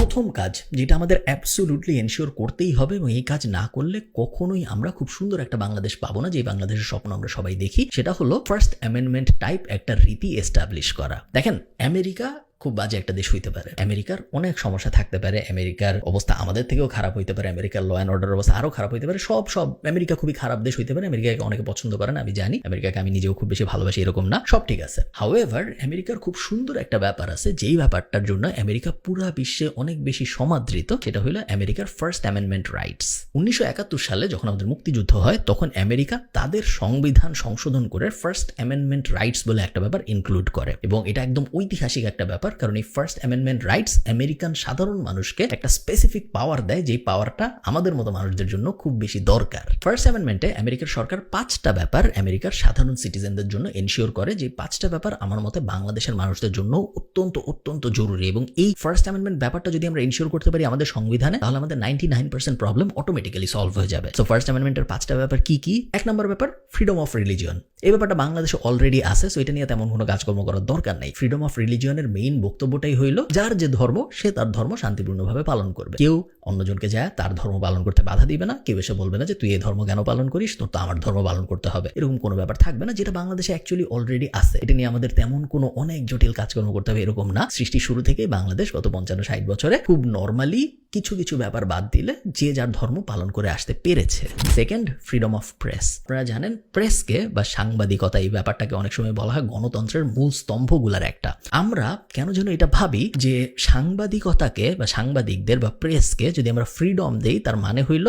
প্রথম কাজ যেটা আমাদের অ্যাবসোলুটলি এনশিওর করতেই হবে এবং এই কাজ না করলে কখনোই আমরা খুব সুন্দর একটা বাংলাদেশ পাবো না, যে বাংলাদেশের স্বপ্ন আমরা সবাই দেখি, সেটা হলো ফার্স্ট অ্যামেন্ডমেন্ট টাইপ একটা রীতি এস্টাবলিশ করা। দেখেন, আমেরিকা খুব বাজে একটা দেশ হইতে পারে, আমেরিকার অনেক সমস্যা থাকতে পারে, আমেরিকার অবস্থা আমাদের থেকেও খারাপ হইতে পারে, আমেরিকার ল অ্যান্ড অর্ডার অবস্থা আরো খারাপ হইতে পারে, সব আমেরিকা খুবই খারাপ দেশ হইতে পারে, আমেরিকাকে অনেকে পছন্দ করে না, আমি জানি, আমেরিকাকে আমি নিজেও খুব বেশি ভালোবাসি, এরকম না, সব ঠিক আছে। হাউএভার আমেরিকার খুব সুন্দর একটা ব্যাপার আছে, যেই ব্যাপারটার জন্য আমেরিকা পুরা বিশ্বে অনেক বেশি সমাদৃত, সেটা হলো আমেরিকার ফার্স্ট অ্যামেন্ডমেন্ট রাইটস। 1971 সালে যখন আমাদের মুক্তিযুদ্ধ হয়, তখন আমেরিকা তাদের সংবিধান সংশোধন করে ফার্স্ট অ্যামেন্ডমেন্ট রাইটস বলে একটা ব্যাপার ইনক্লুড করে, এবং এটা একদম ঐতিহাসিক একটা ব্যাপার, কারণ এই ফার্স্ট অ্যামেন্ডমেন্ট রাইটস আমেরিকান সাধারণ মানুষকে একটা স্পেসিফিক পাওয়ার দেয়, যে পাওয়ারটা আমাদের মতো মানুষদের জন্য খুব বেশি দরকার। ফার্স্ট অ্যামেন্ডমেন্টে আমেরিকার সরকার 5টা ব্যাপার আমেরিকার সাধারণ সিটিজেনদের জন্য এনশিওর করে, যে 5টা ব্যাপার আমার মতে বাংলাদেশের মানুষদের জন্য অত্যন্ত অত্যন্ত জরুরি, এবং এই ফার্স্ট অ্যামেন্ডমেন্ট ব্যাপারটা যদি আমরা এনশিওর করতে পারি আমাদের সংবিধানে, তাহলে আমাদের 99% প্রবলেম অটোমেটিক্যালি সলভ হয়ে যাবে। সো ফার্স্ট অ্যামেন্ডমেন্টের 5টা ব্যাপার কি কি? 1 নম্বর ব্যাপার ফ্রিডম অফ রিলিজিয়ন। এই ব্যাপারটা বাংলাদেশে অলরেডি আছে, সো এটা নিয়ে তেমন কোনো কাজকর্ম করার দরকার নেই। ফ্রিডম অফ রিলিজিয়নের মেইন বক্তব্যটাই হইল যার যে ধর্ম সে তার ধর্ম শান্তিপূর্ণভাবে পালন করবে, কেউ অন্যজনকে যায় তার ধর্ম পালন করতে বাধা দিবে না, কেউ এসে বলবে না যে তুই এই ধর্ম কেন পালন করিস, তোর তো আমার ধর্ম পালন করতে হবে, এরকম কোনো ব্যাপার থাকবে না, যেটা বাংলাদেশে অ্যাকচুয়ালি অলরেডি আছে। এটা নিয়ে আমাদের তেমন কোনো অনেক জটিল কাজকর্ম করতে হবে এরকম না। সৃষ্টির শুরু থেকে বাংলাদেশ গত 55-60 বছরে খুব নর্মালি কিছু কিছু ব্যাপার বাদ দিলে যে যার ধর্ম পালন করে আসতে পেরেছে। Second, freedom of press. আপনারা জানেন প্রেসকে বা সাংবাদিকতা এই ব্যাপারটাকে অনেক সময় বলা হয় গণতন্ত্রের মূল স্তম্ভগুলার একটা। আমরা কেন যেন এটা ভাবি যে সাংবাদিকতাকে বা সাংবাদিকদের বা প্রেসকে যদি আমরা ফ্রিডম দেই, তার মানে হইল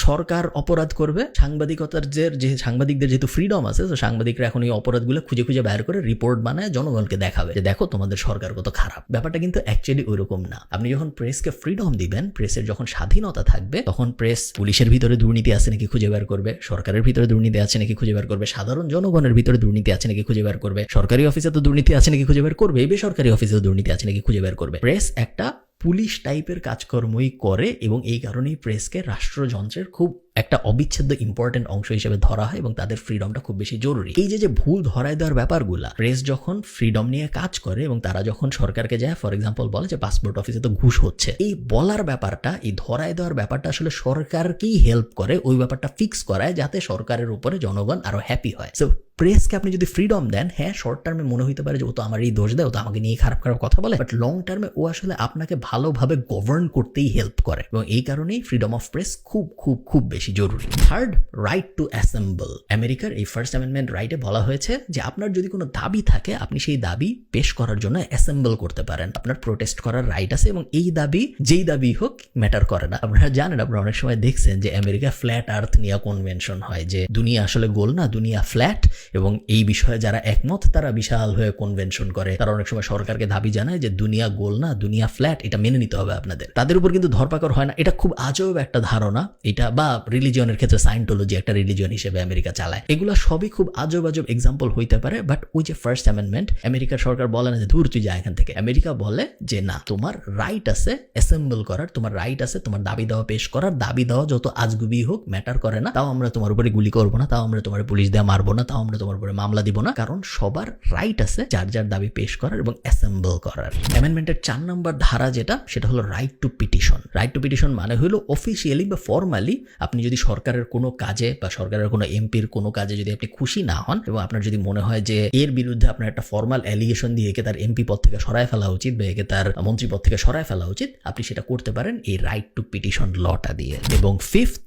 সরকার অপরাধ করবে। সাংবাদিকতার যে সাংবাদিকদের যেহেতু ফ্রিডম আছে, তো সাংবাদিকরা এখন এই অপরাধগুলো খুঁজে খুঁজে বাইর করে রিপোর্ট বানায় জনগণকে দেখাবে যে দেখো তোমাদের সরকার কত খারাপ। ব্যাপারটা কিন্তু অ্যাকচুয়ালি ওইরকম না। আপনি যখন প্রেসকে ফ্রিডম দিবেন, প্রেসের যখন স্বাধীনতা থাকবে, তখন প্রেস পুলিশের ভিতরে দুর্নীতি আছে নাকি খুঁজে বের করবে, সরকারের ভিতরে দুর্নীতি আছে নাকি খুঁজে বের করবে, সাধারণ জনগণের ভিতরে দুর্নীতি আছে নাকি খুঁজে বের করবে, সরকারি অফিসে তো দুর্নীতি আছে নাকি খুঁজে বের করবে, বেসরকারি অফিসে দুর্নীতি আছে নাকি খুঁজে বের করবে। প্রেস একটা পুলিশ টাইপের কাজকর্মই করে, এবং এই কারণেই প্রেসকে রাষ্ট্রযন্ত্রের খুব একটা অবিচ্ছেদ্য ইম্পর্টেন্ট অংশ হিসেবে ধরা হয়, এবং তাদের ফ্রিডমটা খুব বেশি জরুরি। এই যে ভুল ধরায় দেওয়ার ব্যাপারগুলা, প্রেস যখন ফ্রিডম নিয়ে কাজ করে এবং তারা যখন সরকারকে যায় ফর এক্সাম্পল বলে যে পাসপোর্ট অফিসে তো ঘুষ হচ্ছে, এই বলার ব্যাপারটা, এই ধরায় দেওয়ার ব্যাপারটা আসলে সরকারকেই হেল্প করে ওই ব্যাপারটা ফিক্স করায়, যাতে সরকারের উপরে জনগণ আরো হ্যাপি হয়। সো প্রেসকে আপনি যদি ফ্রিডম দেন, হ্যাঁ শর্ট টার্মে মনে হইতে পারে যে ও তো আমার এই দোষ দেয়, ও তো আমাকে নিয়ে খারাপ খারাপ কথা বলে, বাট লং টার্মে ও আসলে আপনাকে ভালোভাবে গভর্ন করতেই হেল্প করে, এবং এই কারণেই ফ্রিডম অফ প্রেস খুব খুব খুব বেশি জরুরি। Third, right two assemble. আমেরিকার এই ফার্স্ট অ্যামেন্ডমেন্ট রাইটে বলা হয়েছে যে আপনার যদি কোনো দাবি থাকে, আপনি সেই দাবি পেশ করার জন্য অ্যাসেম্বল করতে পারেন, আপনার প্রোটেস্ট করার রাইট আছে, এবং এই দাবি যেই দাবি হোক ম্যাটার করে না। আপনারা জানেন, আপনারা অনেক সময় দেখছেন যে আমেরিকা ফ্ল্যাট আর্থ নিয়ে কনভেনশন হয়, যে দুনিয়া আসলে গোল না, দুনিয়া ফ্ল্যাট, এবং এই বিষয়ে যারা একমত তারা বিশাল হয়ে কনভেনশন করে, তারা অনেক সময় সরকারকে দাবি জানায় যে দুনিয়া গোল না, দুনিয়া ফ্ল্যাট, এটা মেনে নিতে হবে আপনাদের। তাদের উপর কিন্তু ধরপাকড় হয় না। এটা খুব আজব একটা ধারণা এটা, বা রিলিজিয়নের ক্ষেত্রে সায়েন্টোলজি একটা রিলিজিয়ন হিসেবে আমেরিকা চালায়, এগুলো সবই খুব আজব আজব এক্সাম্পল হইতে পারে, বাট ওই যে ফার্স্ট অ্যামেন্ডমেন্ট, আমেরিকার সরকার বলে না যে দূর তুই যা এখান থেকে। আমেরিকা বলে যে না, তোমার রাইট আছে অ্যাসেম্বল করার, তোমার রাইট আছে তোমার দাবি দেওয়া পেশ করার, দাবি দেওয়া যত আজগুবি হোক ম্যাটার করে না, তাও আমরা তোমার উপরে গুলি করবো না, তাও আমরা তোমার পুলিশ দিয়ে মারবো না, তাও আমরা তোমার উপরে মামলা দিব না, কারণ সবার রাইট আছে যার যার দাবি পেশ করার এবং অ্যাসেম্বল করার। অ্যামেন্ডমেন্টের 4 নম্বর ধারা যেটা, সেটা হলো right two petition. Right two petition মানে হলো অফিসিয়ালি বা ফর্মালি আপনি যদি সরকারের কোনো কাজে বা সরকারের কোনো এমপির কোনো কাজে যদি আপনি খুশি না হন, এবং আপনার যদি মনে হয় যে এর বিরুদ্ধে আপনার একটা ফর্মাল অ্যালিগেশন দিয়ে একে তার এমপি পদ থেকে সরায় ফেলা উচিত বা একে তার মন্ত্রী পদ থেকে সরায় ফেলা উচিত, আপনি সেটা করতে পারেন এই রাইট টু পিটিশন লটা দিয়ে। এবং fifth,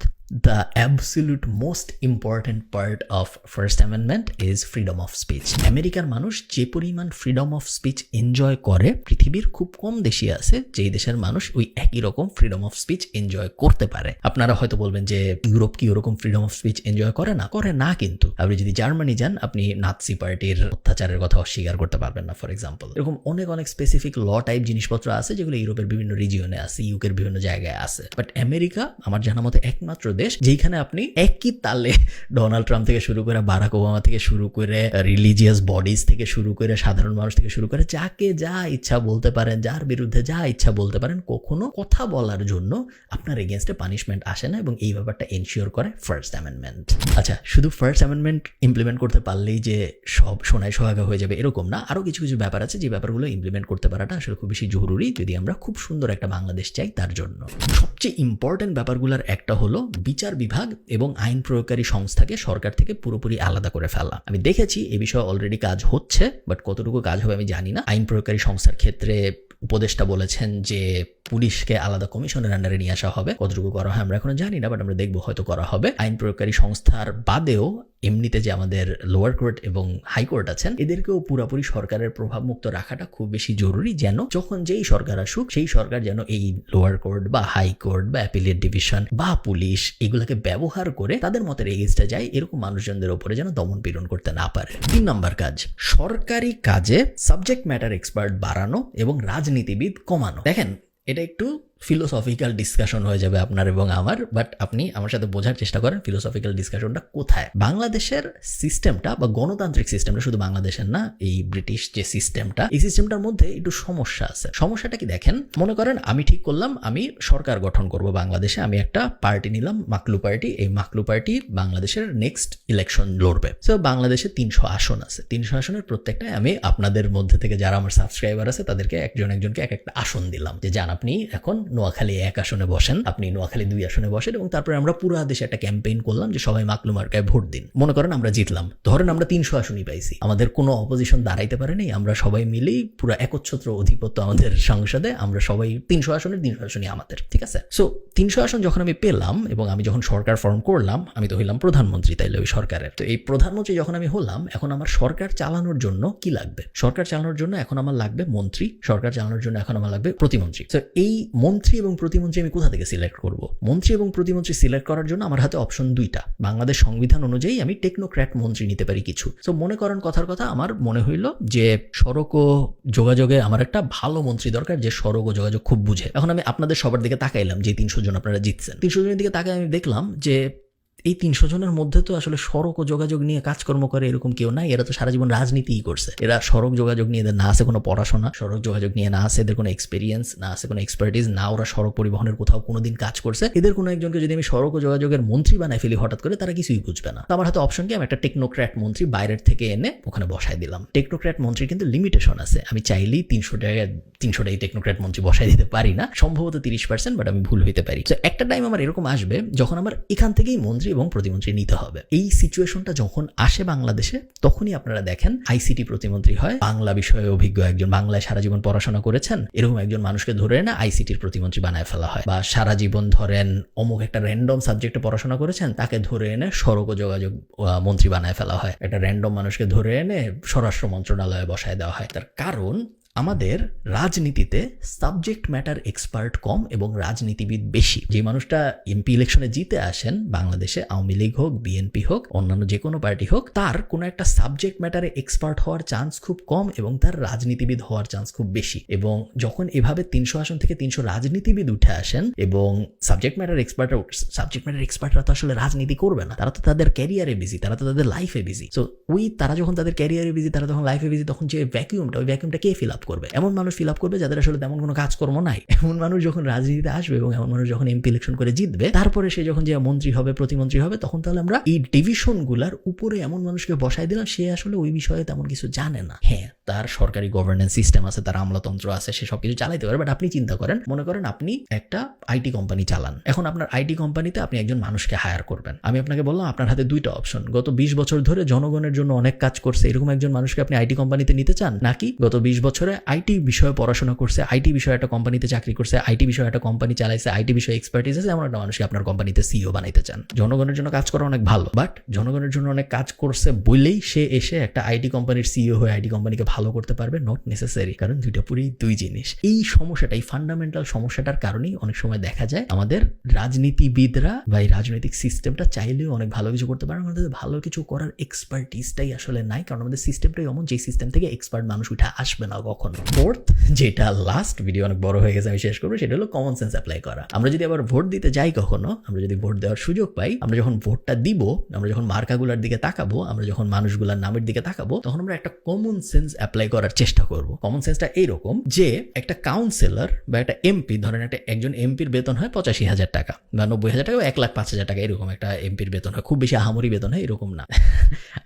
the absolute most important part of First Amendment is freedom of speech. আমেরিকার মানুষ যে পরিমাণ ফ্রিডম অফ স্পিচ এনজয় করে, পৃথিবীর খুব কম দেশই আছে যেই দেশের মানুষ ওই একই রকম ফ্রিডম অফ স্পিচ এনজয় করতে পারে। আপনারা হয়তো বলবেন যে ইউরোপ কি ওরকম ফ্রিডম অফ স্পিচ এনজয় করে না? করে না। কিন্তু আপনি যদি জার্মানি যান, আপনি নাৎসি পার্টির অত্যাচারের কথা অস্বীকার করতে পারবেন না ফর এক্সাম্পল। এরকম অনেক অনেক স্পেসিফিক ল টাইপ জিনিসপত্র আছে যেগুলো ইউরোপের বিভিন্ন রিজিয়নে আছে, ইউকের বিভিন্ন জায়গায় আছে, বাট আমেরিকা আমার জানা মতে একমাত্র দেশ যেখানে আপনি একই তালে ডোনাল্ড ট্রাম্প থেকে শুরু করে বারাক ওবামা থেকে শুরু করে রিলিজিয়াস বডিজ থেকে শুরু করে সাধারণ মানুষ থেকে শুরু করে যাকে যা ইচ্ছা বলতে পারেন, যার বিরুদ্ধে যা ইচ্ছা বলতে পারেন, কখনো কথা বলার জন্য আপনার এগেনস্টে পানিশমেন্ট আসে না, এবং এই ব্যাপারটা এনশিওর করে ফার্স্ট অ্যামেন্ডমেন্ট। আচ্ছা, শুধু ফার্স্ট অ্যামেন্ডমেন্ট ইমপ্লিমেন্ট করতে পারলেই যে সব সোনায় সোহাগা হয়ে যাবে এরকম না, আরও কিছু কিছু ব্যাপার আছে যে ব্যাপারগুলো ইমপ্লিমেন্ট করতে পারাটা আসলে খুব বেশি জরুরি যদি আমরা খুব সুন্দর একটা বাংলাদেশ চাই তার জন্য। সবচেয়ে ইম্পর্টেন্ট ব্যাপারগুলোর একটা হলো বিচার বিভাগ এবং আইন প্রয়োগকারী সংস্থাকে সরকার থেকে পুরোপুরি আলাদা করে ফেলা। আমি দেখেছি এ বিষয়ে অলরেডি কাজ হচ্ছে, বাট কতটুকু কাজ হবে আমি জানি না। আইন প্রয়োগকারী সংস্থার ক্ষেত্রে উপদেষ্টা বলেছেন যে পুলিশকে আলাদা কমিশনের আন্ডারে নিয়ে আসা হবে, কতটুকু করা হয় আমরা এখনো জানি না, বাট আমরা দেখবো হয়তো করা হবে। আইন প্রয়োগকারী সংস্থার বাদেও এমনিতে যে আমাদের লোয়ার কোর্ট এবং হাইকোর্ট আছেন এদেরকেও পুরোপুরি সরকারের প্রভাব মুক্ত রাখাটা খুব বেশি জরুরি, যেন যখন যেই সরকার আসুক সেই সরকার যেন এই লোয়ার কোর্ট বা হাইকোর্ট বা অ্যাপিলেট ডিভিশন বা পুলিশ এগুলোকে ব্যবহার করে তাদের মতের এগেইনস্টে যায় এরকম মানুষজনদের উপরে যেন দমন পীড়ন করতে না পারে। 3 নম্বর কাজ, সরকারি কাজে সাবজেক্ট ম্যাটার এক্সপার্ট বাড়ানো এবং রাজনীতিবিদ কমানো। দেখেন, এটা একটু ফিলোসফিক্যাল ডিসকাশন হয়ে যাবে আপনার এবং আমার, বাট আপনি আমার সাথে বোঝার চেষ্টা করেন ফিলোসফিক্যাল ডিসকাশনটা কোথায়। বাংলাদেশের সিস্টেমটা বা গণতান্ত্রিক সিস্টেমটা, শুধু বাংলাদেশের না, এই ব্রিটিশ যে সিস্টেমটা, এই সিস্টেমটার মধ্যে একটু সমস্যা আছে। সমস্যাটা কি দেখেন, মনে করেন আমি ঠিক করলাম আমি সরকার গঠন করব বাংলাদেশে, আমি একটা পার্টি নিলাম, মাকলু পার্টি। এই মাকলু পার্টি বাংলাদেশের নেক্সট ইলেকশন লড়বে। তো বাংলাদেশে 300 আসন আছে, 300 আসনের প্রত্যেকটায় আমি আপনাদের মধ্যে থেকে যারা আমার সাবস্ক্রাইবার আছে তাদেরকে একজনকে এক একটা আসন দিলাম যে যান আপনি এখন নোয়াখালী 1 আসনে বসেন, আপনি নোয়াখালী 2 আসনে বসেন, এবং তারপরে আমরা পুরো দেশে একটা ক্যাম্পেইন করলাম যে সবাই মাকলু মার্কায় ভোট দিন। মনে করেন আমরা জিতলাম, ধরেন আমরা 300 আসনই পাইছি, আমাদের কোনো অপোজিশন দাঁড়াইতে পারেনি, আমরা সবাই মিলেই পুরো একচ্ছত্র অধিপত্য আমাদের সংসদে, আমরা সবাই 300 আসনের 300 আসনই আমাদের, ঠিক আছে। সো 300 আসন যখন আমি পেলাম এবং আমি যখন সরকার ফর্ম করলাম, আমি তো হইলাম প্রধানমন্ত্রী তাইলে ওই সরকারের। তো এই প্রধানমন্ত্রী যখন আমি হলাম, এখন আমার সরকার চালানোর জন্য কি লাগবে? সরকার চালানোর জন্য এখন আমার লাগবে মন্ত্রী, সরকার চালানোর জন্য এখন আমার লাগবে প্রতিমন্ত্রী। তো এই মন্ত্রী এবং প্রতিমন্ত্রী আমি কোথা থেকে সিলেক্ট করব? মন্ত্রী এবং প্রতিমন্ত্রী সিলেক্ট করার জন্য আমার হাতে অপশন 2টা। বাংলাদেশ সংবিধান অনুযায়ী আমি টেকনোক্র্যাট মন্ত্রী নিতে পারি কিছু। তো মনে করেন কথার কথা, আমার মনে হইল যে সড়ক ও যোগাযোগে আমার একটা ভালো মন্ত্রী দরকার যে সড়ক ও যোগাযোগ খুব বুঝে। এখন আমি আপনাদের সবার দিকে তাকাইলাম যে 300 জন আপনারা জিতছেন, 300 জনের দিকে তাকাই আমি দেখলাম যে এই 300 জনের মধ্যে তো আসলে সড়ক ও যোগাযোগ নিয়ে কাজকর্ম করে এরকম কেউ নাই। এরা তো সারা জীবন রাজনীতিই করছে। এরা সড়ক যোগাযোগ নিয়ে এদের না আছে কোনো পড়াশোনা, সড়ক যোগাযোগ নিয়ে না আছে এদের কোনো এক্সপিরিয়েন্স, না আছে কোনো এক্সপার্টিস, না ওরা সড়ক পরিবহনের কোথাও কোনোদিন কাজ করছে। এদের কোনো একজনকে যদি আমি সড়ক ও যোগাযোগের মন্ত্রী বানাই ফেলি হঠাৎ করে, তারা কিছুই বুঝবে না। তো আমার হাতে অপশন কি, আমি একটা টেকনোক্র্যাট মন্ত্রী বাইরের থেকে এনে ওখানে বসাই দিলাম। টেকনোক্র্যাট মন্ত্রীর কিন্তু লিমিটেশন আছে, আমি চাইলেই 300টাই টেকনোক্র্যাট মন্ত্রী বসাই দিতে পারি না, সম্ভবত 30%, বাট আমি ভুল হইতে পারি। তো একটা টাইম আমার এরকম আসবে যখন আমার এখান থেকেই মন্ত্রী এবং প্রতিমন্ত্রী নিতে হবে। এই সিচুয়েশনটা যখন আসে বাংলাদেশে, তখনই আপনারা দেখেন আইসিটি প্রতিমন্ত্রী হয়, বাংলা বিষয়ে অভিজ্ঞ একজন, বাংলায় সারা জীবন পড়াশোনা করেছেন এরকম একজন মানুষকে ধরে এনে আইসিটির প্রতিমন্ত্রী বানায় ফেলা হয়। বা সারা জীবন ধরেন অমুক একটা র্যান্ডম সাবজেক্টে পড়াশোনা করেছেন, তাকে ধরে এনে সড়ক ও যোগাযোগ মন্ত্রী বানায় ফেলা হয়। একটা র্যান্ডম মানুষকে ধরে এনে স্বরাষ্ট্র মন্ত্রণালয়ে বসায় দেওয়া হয়। তার কারণ আমাদের রাজনীতিতে সাবজেক্ট ম্যাটার এক্সপার্ট কম এবং রাজনীতিবিদ বেশি। যে মানুষটা এমপি ইলেকশনে জিতে আসেন বাংলাদেশে, আওয়ামী লীগ হোক, বিএনপি হোক, অন্যান্য যে কোনো পার্টি হোক, তার কোনো একটা সাবজেক্ট ম্যাটারে এক্সপার্ট হওয়ার চান্স খুব কম এবং তার রাজনীতিবিদ হওয়ার চান্স খুব বেশি। এবং যখন এভাবে 300 আসন থেকে 300 রাজনীতিবিদ উঠে আসেন এবং সাবজেক্ট ম্যাটার এক্সপার্টরা তো আসলে রাজনীতি করবে না, তারা তো তাদের ক্যারিয়ারে বিজি, তারা তো তাদের লাইফে বিজি। সো তারা যখন তাদের ক্যারিয়ারে বিজি, তারা যখন লাইফে বিজি, তখন যে ভ্যাকিউমটা, ওই ভ্যাকিউমটা কে ফিল আপ করবে? এমন মানুষ ফিল আপ করবে যাদের আসলে তেমন কোনো কাজকর্ম নাই। এমন মানুষ যখন রাজনীতিতে আসবে এবং এমন মানুষ যখন এমপি ইলেকশন করে জিতবে, তারপরে সে যখন যে মন্ত্রী হবে, প্রতিমন্ত্রী হবে, তখন তাহলে আমরা এই ডিভিশনগুলার উপরে এমন মানুষকে বসাই দিলাম, সে আসলে ওই বিষয়ে তেমন কিছু জানে না। হ্যাঁ, তার সরকারি গভর্নেন্স সিস্টেম আছে, তার আমলাতন্ত্র আছে, সে সবকিছু চালাইতে পারে। বাট আপনি চিন্তা করেন, মনে করেন আপনি একটা আইটি কোম্পানি চালান। এখন আপনার আইটি কোম্পানিতে আপনি একজন মানুষকে হায়ার করবেন। আমি আপনাকে বললাম আপনার হাতে 2টা অপশন। গত 20 বছর ধরে জনগণের জন্য অনেক কাজ করছে এরকম একজন মানুষকে আপনি আইটি কোম্পানিতে নিতে চান, নাকি গত 20 বছরে আইটি বিষয়ে পড়াশোনা করছে, আইটি বিষয়ে একটা কোম্পানিতে চাকরি করছে, আইটি বিষয়ে একটা কোম্পানি চালাইছে, আইটি বিষয়ে এক্সপার্টিস আছে এমন একটা মানুষকে আপনার কোম্পানিতে সিইও বানাইতে চান? জনগণের জন্য কাজ করা অনেক ভালো, বাট জনগণের জন্য অনেক কাজ করছে বলেই সে এসে একটা আইটি কোম্পানির সিইও হয়ে আইটি কোম্পানিকে ভালো করতে পারবে, নট নেসেসারি, কারণ দুইটা পুরোই দুই জিনিস। এই সমস্যাটা, এই ফান্ডামেন্টাল সমস্যাটার কারণেই অনেক সময় দেখা যায় আমাদের রাজনীতিবিদরা বা এই রাজনৈতিক সিস্টেমটা চাইলেও অনেক ভালো কিছু করতে পারে, আমাদের ভালো কিছু করার এক্সপার্টিসটাই আসলে নাই, কারণ আমাদের সিস্টেমটাই এমন যে সিস্টেম থেকে এক্সপার্ট মানুষ উঠে আসবে না কখনো। ফোর্থ, যেটা লাস্ট ভিডিও অনেক বড় হয়ে গেছে আমি শেষ করবো, সেটা হলো কমন সেন্স অ্যাপ্লাই করা। আমরা যদি আবার ভোট দিতে যাই কখনো, আমরা যদি ভোট দেওয়ার সুযোগ পাই, আমরা যখন ভোটটা দিব, আমরা যখন মার্কাগুলার দিকে তাকাবো, আমরা যখন মানুষগুলার নামের দিকে তাকাবো, তখন আমরা একটা কমন সেন্স অ্যাপ্লাই করার চেষ্টা করব। কমন সেন্সটা এইরকম যে একটা কাউন্সিলর বা একটা এমপি, ধরেন একজন এমপির বেতন হয় 85,000 টাকা বা 90,000 টাকা বা 1,05,000 টাকা, এরকম একটা এমপির বেতন হয়। খুব বেশি আহামরি বেতন হয় এরকম না।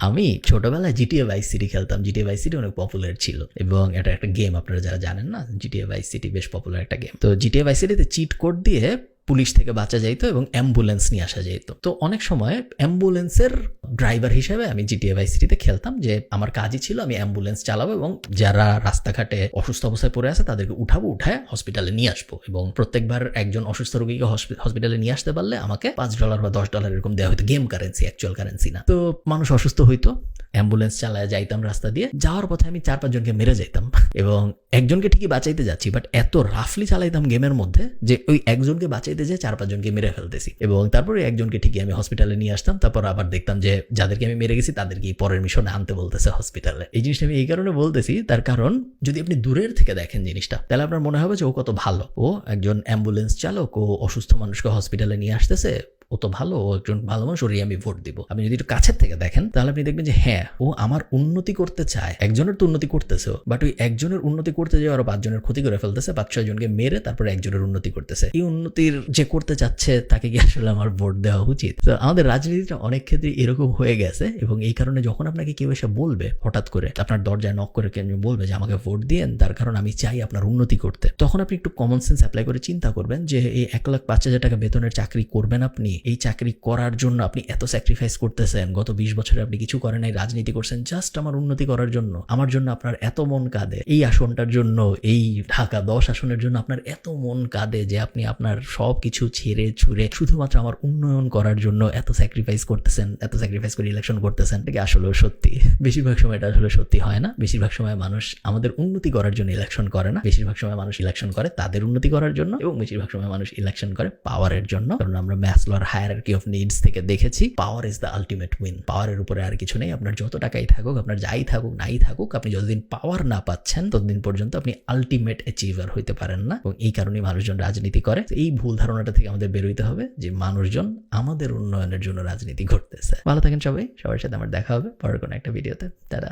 আমি ছোটবেলায় জিটিএ ভাইস সিটি খেলতাম। জিটিএ ভাইস সিটি অনেক পপুলার ছিল এবং এটা একটা গেম, আপনারা যারা জানেন না, জিটিএ ভাইস সিটি বেশ পপুলার একটা গেম। তো জিটিএ ভাইস সিটিতে চিট কোড দিয়ে পুলিশ থেকে বাঁচা যাইতো এবং অ্যাম্বুলেন্স নিয়ে আসা যেত। তো অনেক সময় অ্যাম্বুলেন্সের ড্রাইভার হিসেবে আমি জিটিএ ভাইস সিটিতে খেলতাম, যে আমার কাজই ছিল আমি অ্যাম্বুলেন্স চালাবো এবং যারা রাস্তাঘাটে অসুস্থ অবস্থায় পড়ে আছে তাদেরকে উঠায় হসপিটালে নিয়ে আসবো, এবং প্রত্যেকবার একজন অসুস্থ রোগীকে হসপিটালে নিয়ে আসতে পারলে আমাকে $5 বা $10 এরকম দেওয়া হতো, গেম কারেন্সি, অ্যাকচুয়াল কারেন্সি না। তো মানুষ অসুস্থ হইতো, অ্যাম্বুলেন্স চালায় যাইতাম রাস্তা দিয়ে, যাওয়ার পথে আমি 4-5 জনকে মেরে যাইতাম এবং একজনকে ঠিকই বাঁচাইতে যাচ্ছি, বাট এত রাফলি চালাইতাম গেমের মধ্যে যে ওই একজনকে বাঁচাইতে যে 4-5 জনকে মেরে ফেলতেছি, এবং তারপরে একজনকে ঠিকই আমি হসপিটালে নিয়ে আসতাম। তারপর আবার দেখতাম যে যাদেরকে আমি মেরে গেছি তাদেরকে পরের মিশনে আনতে বলতেছে হসপিটালে। এই জিনিসটা আমি এই কারণে বলতেছি, তার কারণ যদি আপনি দূরের থেকে দেখেন জিনিসটা, তাহলে আপনার মনে হবে যে ও কত ভালো, ও একজন অ্যাম্বুলেন্স চালক, ও অসুস্থ মানুষকে হসপিটালে নিয়ে আসতেছে, ও তো ভালো, ও একজন ভালো মানুষ, ওরই আমি ভোট দিব। আপনি যদি একটু কাছের থেকে দেখেন তাহলে আপনি দেখবেন যে হ্যাঁ, ও আমার উন্নতি করতে চায়, একজনের তো উন্নতি করতেছে, বাট ওই একজনের উন্নতি করতে যেয়ে আরো 5 জনের ক্ষতি করে ফেলতেছে, 5-6 জনকে মেরে তারপরে একজনের উন্নতি করতেছে। এই উন্নতির যে করতে চাচ্ছে তাকে কি আসলে আমার ভোট দেওয়া উচিত? তো আমাদের রাজনীতিটা অনেক ক্ষেত্রে এরকম হয়ে গেছে, এবং এই কারণে যখন আপনাকে কেউ এসে বলবে, হঠাৎ করে আপনার দরজায় নক করে কেউ বলবে যে আমাকে ভোট দিয়েন, তার কারণ আমি চাই আপনার উন্নতি করতে, তখন আপনি একটু কমন সেন্স অ্যাপ্লাই করে চিন্তা করবেন যে এই 1,05,000 টাকা বেতনের চাকরি করবেন আপনি, এই চাকরি করার জন্য আপনি এত স্যাক্রিফাইস করতেছেন, গত 20 বছরে আপনি কিছু করেন নাই, রাজনীতি করছেন জাস্ট আমার উন্নতি করার জন্য, আমার জন্য আপনার এত মন কাঁদে, এই আসনটার জন্য, এই ঢাকা 10 আসনের জন্য আপনার এত মন কাঁদে যে আপনি আপনার সব কিছু ছেড়ে ছুড়ে শুধুমাত্র আমার উন্নয়ন করার জন্য এত স্যাক্রিফাইস করতেছেন, এত স্যাক্রিফাইস করে ইলেকশন করতেছেন। এটা কি আসলেও সত্যি? বেশিরভাগ সময় এটা আসলে সত্যি হয় না। বেশিরভাগ সময় মানুষ আমাদের উন্নতি করার জন্য ইলেকশন করে না, বেশিরভাগ সময় মানুষ ইলেকশন করে তাদের উন্নতি করার জন্য, এবং বেশিরভাগ সময় মানুষ ইলেকশন করে পাওয়ারের জন্য। কারণ আমরা ম্যাসলোর হায়ারার্কি অফ নিডস থেকে দেখেছি, power is the ultimate win. পাওয়ারের উপরে আর কিছু নেই। আপনার যত টাকাই থাকুক, আপনার যাই থাকুক নাই থাকুক, আপনি যতদিন পাওয়ার না পাচ্ছেন ততদিন পর্যন্ত আপনি আলটিমেট অ্যাচিভার হইতে পারেন না, এবং এই কারণেই মানুষজন রাজনীতি করে। এই ভুল ধারণাটা থেকে আমাদের বেরোইতে হবে যে মানুষজন আমাদের উন্নয়নের জন্য রাজনীতি করতেছে। ভালো থাকেন সবাই, সবার সাথে আমার দেখা হবে পরের কোনো একটা ভিডিওতে। দাদা।